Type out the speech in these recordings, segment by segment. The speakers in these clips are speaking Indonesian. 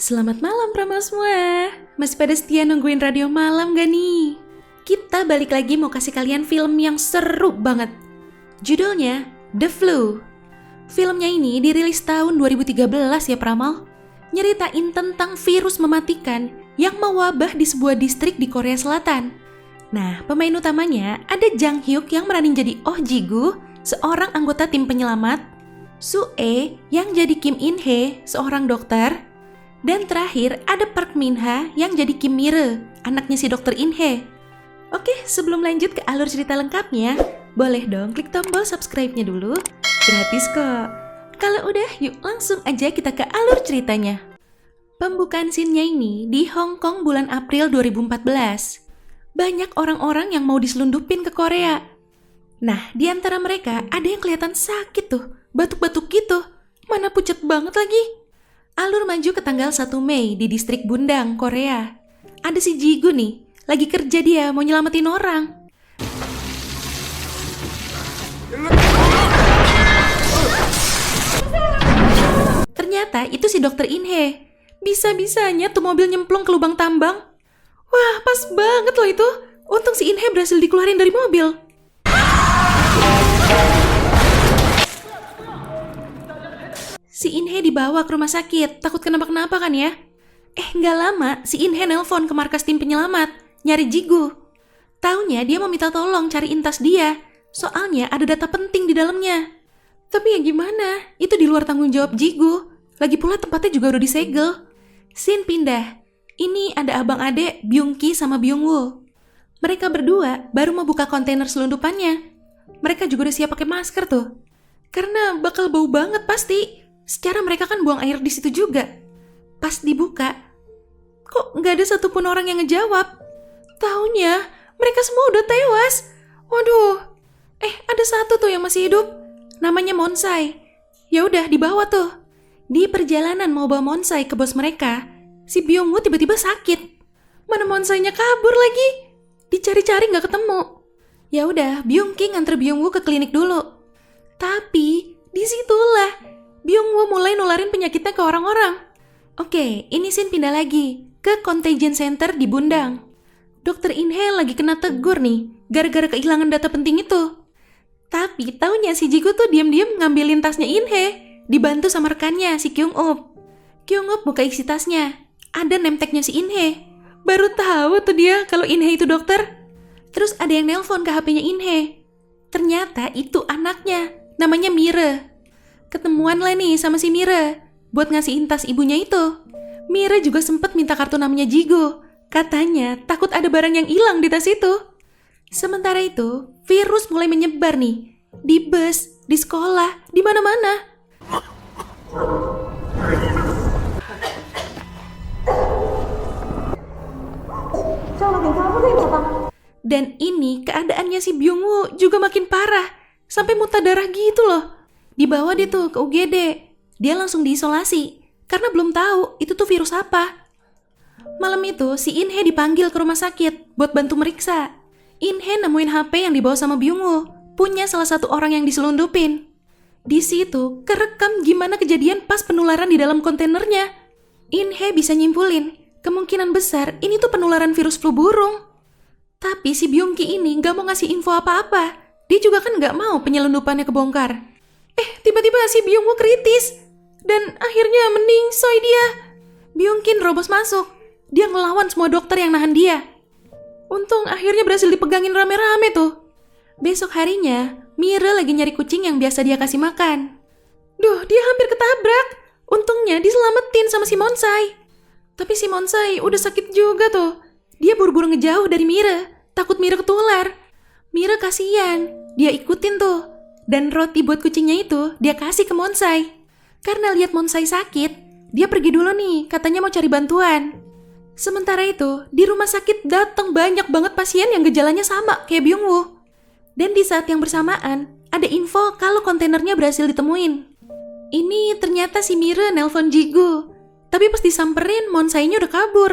Selamat malam Prama semua. Masih pada setia nungguin radio malam gak nih? Kita balik lagi mau kasih kalian film yang seru banget. Judulnya The Flu. Filmnya ini dirilis tahun 2013 ya Pramal. Nyeritain tentang virus mematikan yang mewabah di sebuah distrik di Korea Selatan. Nah, pemain utamanya ada Jang Hyuk yang meranin jadi Oh Ji-gu, seorang anggota tim penyelamat, Soo-e yang jadi Kim In-hye, seorang dokter, dan terakhir ada Park Min-ha yang jadi Kim Mi-re, anaknya si dokter In-hye. Oke, sebelum lanjut ke alur cerita lengkapnya, boleh dong klik tombol subscribe-nya dulu, gratis kok. Kalau udah, yuk langsung aja kita ke alur ceritanya. Pembukaan scene-nya ini di Hong Kong bulan April 2014. Banyak orang-orang yang mau diselundupin ke Korea. Nah, di antara mereka ada yang kelihatan sakit tuh, batuk-batuk gitu. Mana pucet banget lagi. Alur maju ke tanggal 1 Mei di distrik Bundang, Korea. Ada si Ji-gu nih, lagi kerja dia mau nyelamatin orang. Ternyata itu si dokter In-hye. Bisa-bisanya tuh mobil nyemplung ke lubang tambang. Wah, pas banget loh itu. Untung si In-hye berhasil dikeluarin dari mobil. Si In-hye dibawa ke rumah sakit, takut kenapa-kenapa kan ya? Nggak lama, si In-hye nelpon ke markas tim penyelamat, nyari Ji-gu. Taunya dia mau minta tolong cariin tas dia, soalnya ada data penting di dalamnya. Tapi ya gimana, itu di luar tanggung jawab Ji-gu. Lagi pula tempatnya juga udah disegel. Scene pindah. Ini ada abang adek Byung-ki sama Byung-woo. Mereka berdua baru mau buka kontainer selundupannya. Mereka juga udah siap pakai masker tuh. Karena bakal bau banget pasti. Secara mereka kan buang air di situ juga. Pas dibuka, kok nggak ada satupun orang yang ngejawab. Taunya mereka semua udah tewas. Waduh. Ada satu tuh yang masih hidup. Namanya Monsai. Ya udah dibawa tuh. Di perjalanan mau bawa Monsai ke bos mereka, si Byung-woo tiba-tiba sakit. Mana Monsai-nya kabur lagi. Dicari-cari nggak ketemu. Ya udah, Byung-ki nganter Byung-woo ke klinik dulu. Tapi disitulah Byung-woo mulai nularin penyakitnya ke orang-orang. Oke, ini scene pindah lagi ke contagion center di Bundang. Dokter In-hye lagi kena tegur nih, gara-gara kehilangan data penting itu. Tapi taunya si Ji-gu tuh diam-diam ngambilin tasnya In-hye, dibantu sama rekannya si Kyung-up. Kyung-up buka isi tasnya, ada name tag-nya si In-hye. Baru tahu tuh dia kalau In-hye itu dokter. Terus ada yang nelpon ke HP-nya In-hye. Ternyata itu anaknya, namanya Mi-re. Ketemuan lah nih sama si Mi-re buat ngasihin tas ibunya itu. Mi-re juga sempet minta kartu namanya Ji-gu. Katanya takut ada barang yang hilang di tas itu. Sementara itu, virus mulai menyebar nih. Di bus, di sekolah, di mana-mana. Dan ini keadaannya si Byung-woo juga makin parah. Sampai muntah darah gitu loh. Dibawa dia tuh ke UGD. Dia langsung diisolasi. Karena belum tahu itu tuh virus apa. Malam itu si In-hye dipanggil ke rumah sakit buat bantu meriksa. In-hye nemuin HP yang dibawa sama Byung-woo. Punya salah satu orang yang diselundupin. Di situ kerekam gimana kejadian pas penularan di dalam kontainernya. In-hye bisa nyimpulin kemungkinan besar ini tuh penularan virus flu burung. Tapi si Byung-ki ini gak mau ngasih info apa-apa. Dia juga kan gak mau penyelundupannya kebongkar. Tiba-tiba si Byung-woo kritis. Dan akhirnya meningsoy dia. Byung-kin robos masuk. Dia ngelawan semua dokter yang nahan dia. Untung akhirnya berhasil dipegangin rame-rame tuh. Besok harinya, Mi-re lagi nyari kucing yang biasa dia kasih makan. Duh, dia hampir ketabrak. Untungnya diselamatin sama si Monsai. Tapi si Monsai udah sakit juga tuh. Dia buru-buru ngejauh dari Mi-re, takut Mi-re ketular. Mi-re kasihan, dia ikutin tuh. Dan roti buat kucingnya itu dia kasih ke Monsai. Karena lihat Monsai sakit, dia pergi dulu nih, katanya mau cari bantuan. Sementara itu, di rumah sakit datang banyak banget pasien yang gejalanya sama kayak Byung-woo. Dan di saat yang bersamaan, ada info kalau kontainernya berhasil ditemuin. Ini ternyata si Mi-re nelpon Ji-gu. Tapi pas disamperin, Monsai-nya udah kabur.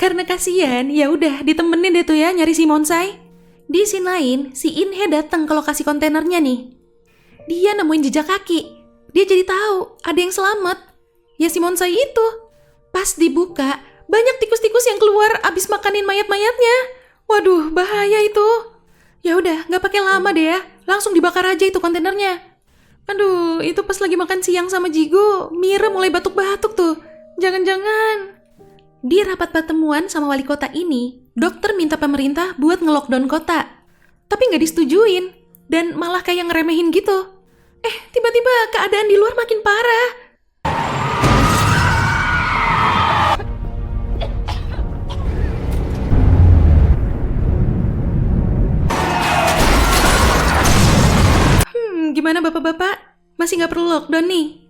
Karena kasihan, ya udah ditemenin deh tuh ya nyari si Monsai. Di scene lain, si In-hye datang ke lokasi kontainernya nih. Dia nemuin jejak kaki. Dia jadi tahu ada yang selamat. Ya si Monsai itu. Pas dibuka, banyak tikus-tikus yang keluar abis makanin mayat-mayatnya. Waduh, bahaya itu. Ya udah, nggak pakai lama deh ya. Langsung dibakar aja itu kontainernya. Aduh, itu pas lagi makan siang sama Jigo, Mira mulai batuk-batuk tuh. Jangan-jangan. Di rapat pertemuan sama wali kota ini, dokter minta pemerintah buat nge-lockdown kota. Tapi nggak disetujuin, dan malah kayak ngeremehin gitu. Tiba-tiba keadaan di luar makin parah. Gimana bapak-bapak? Masih nggak perlu lockdown nih?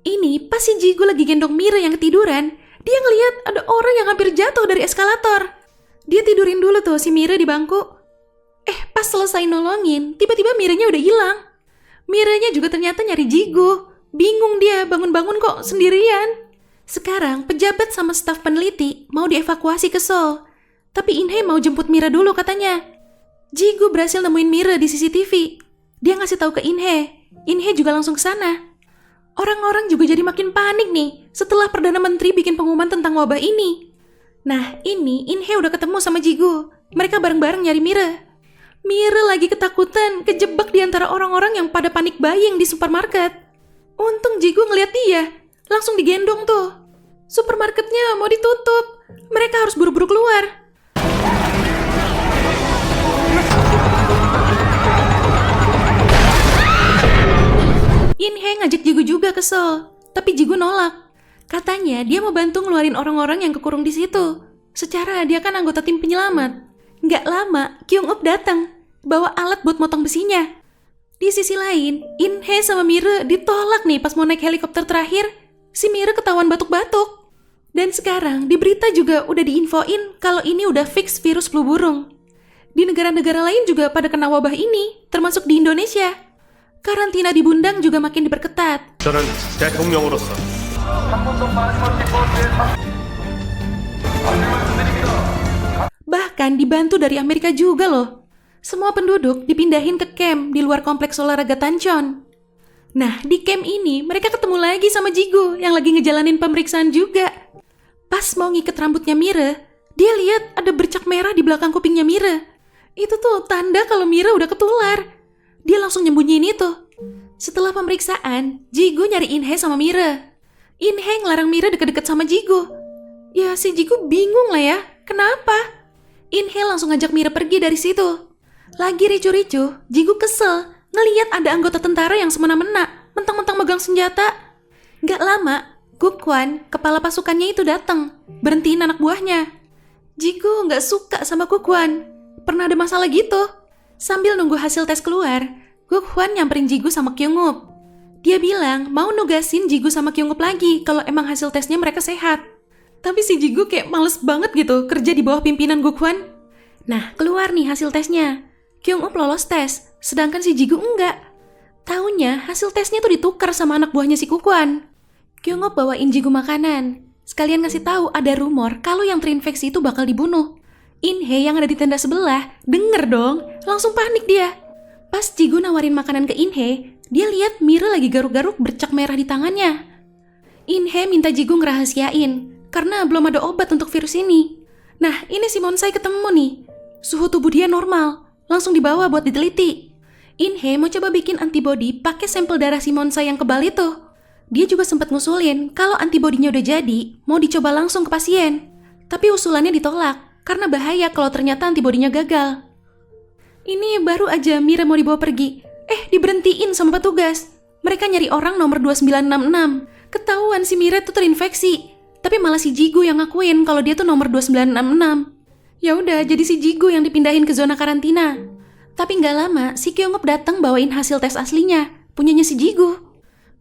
Ini pas si Jigo lagi gendong Mira yang ketiduran, dia ngeliat ada orang yang hampir jatuh dari eskalator. Dia tidurin dulu tuh si Mira di bangku. Pas selesai nolongin, tiba-tiba Miranya udah hilang. Miranya juga ternyata nyari Jigo. Bingung dia bangun-bangun kok sendirian. Sekarang pejabat sama staf peneliti mau dievakuasi ke Seoul. Tapi Inhe mau jemput Mira dulu katanya. Jigo berhasil nemuin Mira di CCTV. Dia ngasih tahu ke Inhe. Inhe juga langsung ke sana. Orang-orang juga jadi makin panik nih setelah Perdana Menteri bikin pengumuman tentang wabah ini. Nah, ini Inhe udah ketemu sama Jigo. Mereka bareng-bareng nyari Mira. Mira lagi ketakutan, kejebak di antara orang-orang yang pada panik buying di supermarket. Untung Jigo ngeliat dia, langsung digendong tuh. Supermarketnya mau ditutup. Mereka harus buru-buru keluar. Inhe ngajak Jigo juga ke Seoul, tapi Jigo nolak. Katanya dia mau bantu ngeluarin orang-orang yang kekurung di situ. Secara dia kan anggota tim penyelamat. Nggak lama, Kyung-up datang, bawa alat buat motong besinya. Di sisi lain, Inhe sama Mira ditolak nih pas mau naik helikopter terakhir. Si Mira ketahuan batuk-batuk. Dan sekarang di berita juga udah diinfoin kalau ini udah fix virus flu burung. Di negara-negara lain juga pada kena wabah ini, termasuk di Indonesia. Karantina di Bundang juga makin diperketat. 저는 대통령으로서 Bahkan dibantu dari Amerika juga loh. Semua penduduk dipindahin ke camp di luar kompleks olahraga Tanchon. Nah, di camp ini mereka ketemu lagi sama Jigo yang lagi ngejalanin pemeriksaan juga. Pas mau ngiket rambutnya Mira, dia lihat ada bercak merah di belakang kupingnya Mira. Itu tuh tanda kalau Mira udah ketular. Dia langsung nyembunyiin itu. Setelah pemeriksaan, Jigo nyari Inhe sama Mira. Inhe ngelarang Mira deket-deket sama Jigo. Ya si Jigo bingung lah ya, kenapa? Inhe langsung ngajak Mira pergi dari situ. Lagi ricu-ricu, Jigo kesel ngeliat ada anggota tentara yang semena-mena, mentang-mentang megang senjata. Gak lama, Gukwan, kepala pasukannya itu datang, berhentiin anak buahnya. Jigo gak suka sama Gukwan, pernah ada masalah gitu. Sambil nunggu hasil tes keluar, Gukwan nyamperin Jigo sama Kyung-up. Dia bilang mau nugasin Jigo sama Kyung-up lagi kalau emang hasil tesnya mereka sehat. Tapi si Jigo kayak males banget gitu kerja di bawah pimpinan Gukwan. Nah, keluar nih hasil tesnya. Kyung-up lolos tes, sedangkan si Jigo enggak. Taunya hasil tesnya tuh ditukar sama anak buahnya si Gukwan. Kyung-up bawain Jigo makanan. Sekalian ngasih tahu ada rumor kalau yang terinfeksi itu bakal dibunuh. Inhe yang ada di tenda sebelah denger dong, langsung panik dia. Pas Jigo nawarin makanan ke Inhe, dia lihat Mira lagi garuk-garuk bercak merah di tangannya. Inhe minta Jigo ngerahasiain, karena belum ada obat untuk virus ini. Nah, ini si Monsai ketemu nih. Suhu tubuh dia normal, langsung dibawa buat diteliti. Inhe mau coba bikin antibodi pakai sampel darah si Monsai yang kebal itu. Dia juga sempat ngusulin kalau antibodinya udah jadi, mau dicoba langsung ke pasien. Tapi usulannya ditolak. Karena bahaya kalau ternyata antibodinya gagal. Ini baru aja Mira mau dibawa pergi. Diberhentiin sama petugas. Mereka nyari orang nomor 2966. Ketahuan si Mira tuh terinfeksi. Tapi malah si Jigo yang ngakuin kalau dia tuh nomor 2966. Ya udah, jadi si Jigo yang dipindahin ke zona karantina. Tapi nggak lama, si Kyung-up datang bawain hasil tes aslinya, punyanya si Jigo.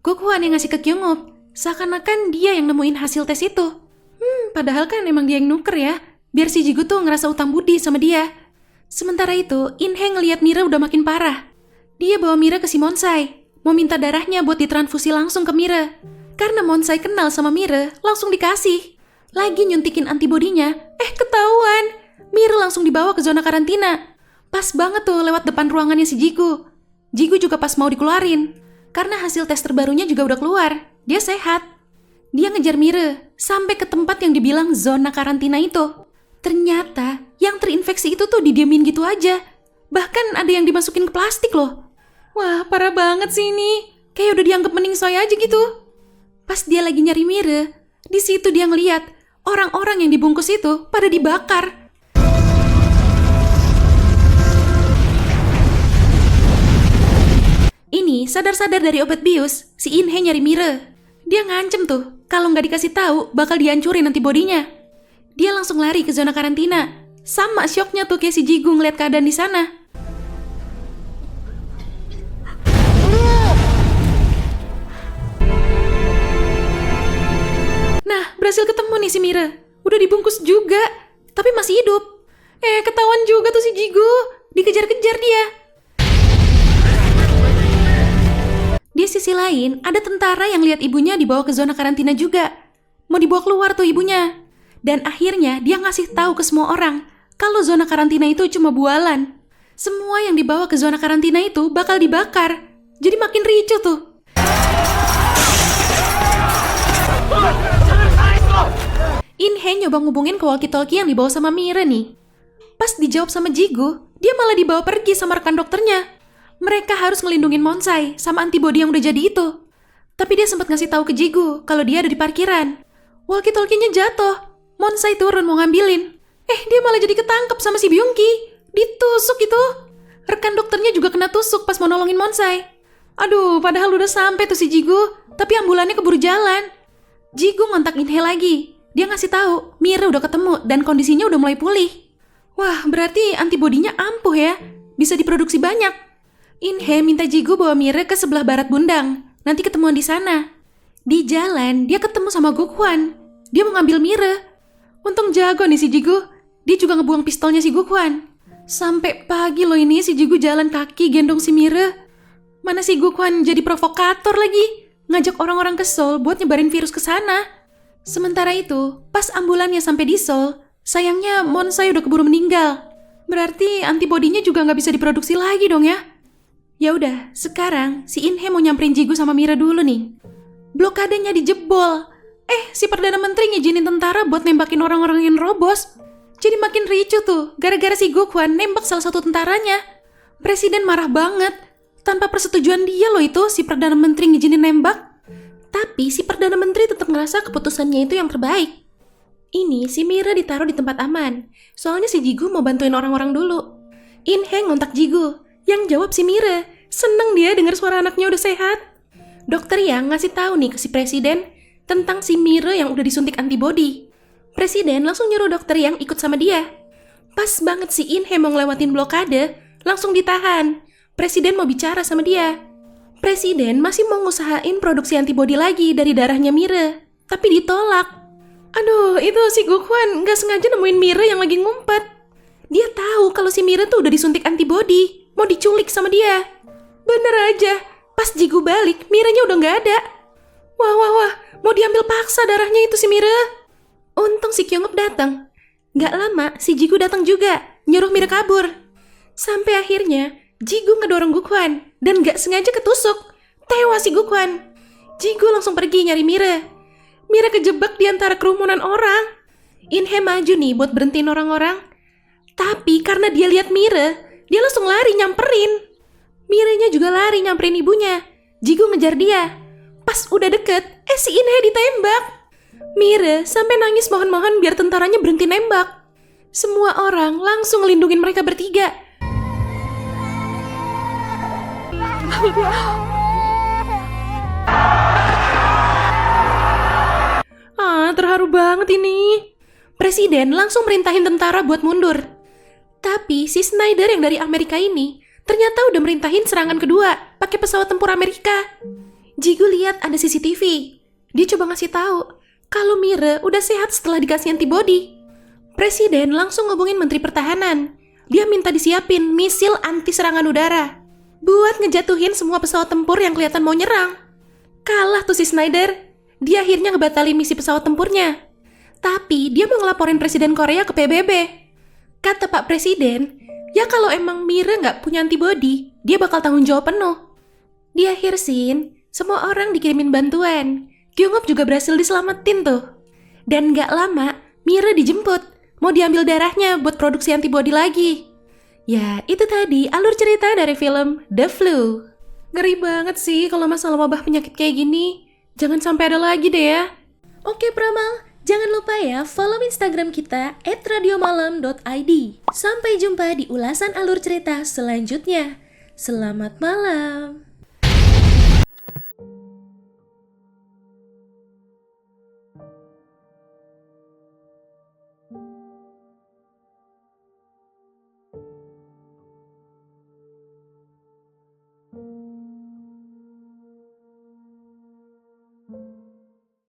Gukwan yang ngasih ke Kyung-up. Seakan-akan dia yang nemuin hasil tes itu. Padahal kan emang dia yang nuker ya. Biar si Jigo tuh ngerasa utang budi sama dia. Sementara itu, Inhe ngeliat Mira udah makin parah. Dia bawa Mira ke si Monsai, mau minta darahnya buat ditransfusi langsung ke Mira. Karena Monsai kenal sama Mira, langsung dikasih. Lagi nyuntikin antibodinya, ketahuan. Mira langsung dibawa ke zona karantina. Pas banget tuh lewat depan ruangannya si Jigo. Jigo juga pas mau dikeluarin. Karena hasil tes terbarunya juga udah keluar, dia sehat. Dia ngejar Mire sampai ke tempat yang dibilang zona karantina itu. Ternyata yang terinfeksi itu tuh didiemin gitu aja. Bahkan ada yang dimasukin ke plastik loh. Wah, parah banget sih ini. Kayak udah dianggap mending soy aja gitu. Pas dia lagi nyari Mire, di situ dia ngeliat orang-orang yang dibungkus itu pada dibakar. Ini sadar-sadar dari obat bius, si Inhe nyari Mire. Dia ngancem tuh, kalau nggak dikasih tahu bakal dihancurin antibodinya. Dia langsung lari ke zona karantina. Sama syoknya tuh kayak si Jigu ngeliat keadaan di sana. Nah, berhasil ketemu nih si Mire. Udah dibungkus juga, tapi masih hidup. Ketahuan juga tuh si Jigu. Dikejar-kejar dia. Di sisi lain, ada tentara yang lihat ibunya dibawa ke zona karantina juga. Mau dibawa keluar tuh ibunya. Dan akhirnya dia ngasih tahu ke semua orang kalau zona karantina itu cuma bualan. Semua yang dibawa ke zona karantina itu bakal dibakar. Jadi makin ricu tuh. Inhe nyoba ngubungin ke walkie-talkie yang dibawa sama Mire nih. Pas dijawab sama Jigu, dia malah dibawa pergi sama rekan dokternya. Mereka harus ngelindungin Monsai sama antibodi yang udah jadi itu. Tapi dia sempat ngasih tahu ke Jigu kalau dia ada di parkiran. Walkie-talkie-nya jatuh. Monsai turun mau ngambilin. Dia malah jadi ketangkep sama si Byungki. Ditusuk itu. Rekan dokternya juga kena tusuk pas mau nolongin Monsai. Aduh, padahal udah sampai tuh si Jigu, tapi ambulannya keburu jalan. Jigu ngontak Inhe lagi. Dia ngasih tahu Mire udah ketemu dan kondisinya udah mulai pulih. Wah, berarti antibodinya ampuh ya. Bisa diproduksi banyak. Inhe minta Jigu bawa Mire ke sebelah barat Bundang. Nanti ketemuan di sana. Di jalan, dia ketemu sama Gukwan. Dia mau ngambil Mire. Untung jago nih si Jigu. Dia juga ngebuang pistolnya si Gukwan. Sampai pagi loh ini si Jigu jalan kaki gendong si Mire. Mana si Gukwan jadi provokator lagi. Ngajak orang-orang ke Seoul buat nyebarin virus ke sana. Sementara itu, pas ambulannya sampai di Seoul, sayangnya Monsai udah keburu meninggal. Berarti antibodinya juga nggak bisa diproduksi lagi dong ya. Ya udah, sekarang si Inhe mau nyamperin Jigu sama Mire dulu nih. Blokadenya dijebol. Si Perdana Menteri ngizinin tentara buat nembakin orang-orang yang robos. Jadi makin ricu tuh, gara-gara si Gukwan nembak salah satu tentaranya. Presiden marah banget. Tanpa persetujuan dia loh itu si Perdana Menteri ngizinin nembak. Tapi si Perdana Menteri tetap ngerasa keputusannya itu yang terbaik. Ini si Mire ditaruh di tempat aman. Soalnya si Jigu mau bantuin orang-orang dulu. Inhe ngontak Jigu. Yang jawab si Mire. Seneng dia dengar suara anaknya udah sehat. Dokter Yang ngasih tahu nih ke si Presiden tentang si Mire yang udah disuntik antibodi. Presiden langsung nyuruh dokter Yang ikut sama dia. Pas banget si Inhe mau ngelewatin blokade, langsung ditahan. Presiden mau bicara sama dia. Presiden masih mau ngusahain produksi antibodi lagi dari darahnya Mire, tapi ditolak. Aduh, itu si Gukwan nggak sengaja nemuin Mire yang lagi ngumpet. Dia tahu kalau si Mire tuh udah disuntik antibodi. Mau diculik sama dia. Bener aja, pas Jigu balik, Mirenya udah nggak ada. Wah, mau diambil paksa darahnya itu si Mire. Untung si Kyunguk datang. Nggak lama, si Jigu datang juga, nyuruh Mire kabur. Sampai akhirnya, Jigu ngedorong Gukwan, dan nggak sengaja ketusuk. Tewas si Gukwan. Jigu langsung pergi nyari Mire. Mire kejebak di antara kerumunan orang. Inhe maju nih buat berhentiin orang-orang. Tapi karena dia lihat Mire, dia langsung lari nyamperin. Mirenya juga lari nyamperin ibunya. Jigu ngejar dia. Pas udah deket, si Inhe ditembak. Mire sampai nangis mohon-mohon biar tentaranya berhenti nembak. Semua orang langsung ngelindungin mereka bertiga. Terharu banget ini. Presiden langsung merintahin tentara buat mundur. Tapi si Snyder yang dari Amerika ini ternyata udah merintahin serangan kedua pakai pesawat tempur Amerika. Jigu lihat ada CCTV. Dia coba ngasih tahu kalau Mire udah sehat setelah dikasih antibodi. Presiden langsung ngubungin Menteri Pertahanan. Dia minta disiapin misil anti serangan udara buat ngejatuhin semua pesawat tempur yang kelihatan mau nyerang. Kalah tuh si Snyder. Dia akhirnya ngebatalin misi pesawat tempurnya. Tapi dia mau ngelaporin Presiden Korea ke PBB. Kata Pak Presiden, ya kalau emang Mire nggak punya antibodi, dia bakal tanggung jawab penuh. Di akhir scene, semua orang dikirimin bantuan. Kyungop juga berhasil diselamatin tuh. Dan gak lama, Mira dijemput. Mau diambil darahnya buat produksi antibody lagi. Ya, itu tadi alur cerita dari film The Flu. Ngeri banget sih kalau masalah wabah penyakit kayak gini. Jangan sampai ada lagi deh ya. Oke Pramal, jangan lupa ya follow Instagram kita @radiomalam.id. Sampai jumpa di ulasan alur cerita selanjutnya. Selamat malam.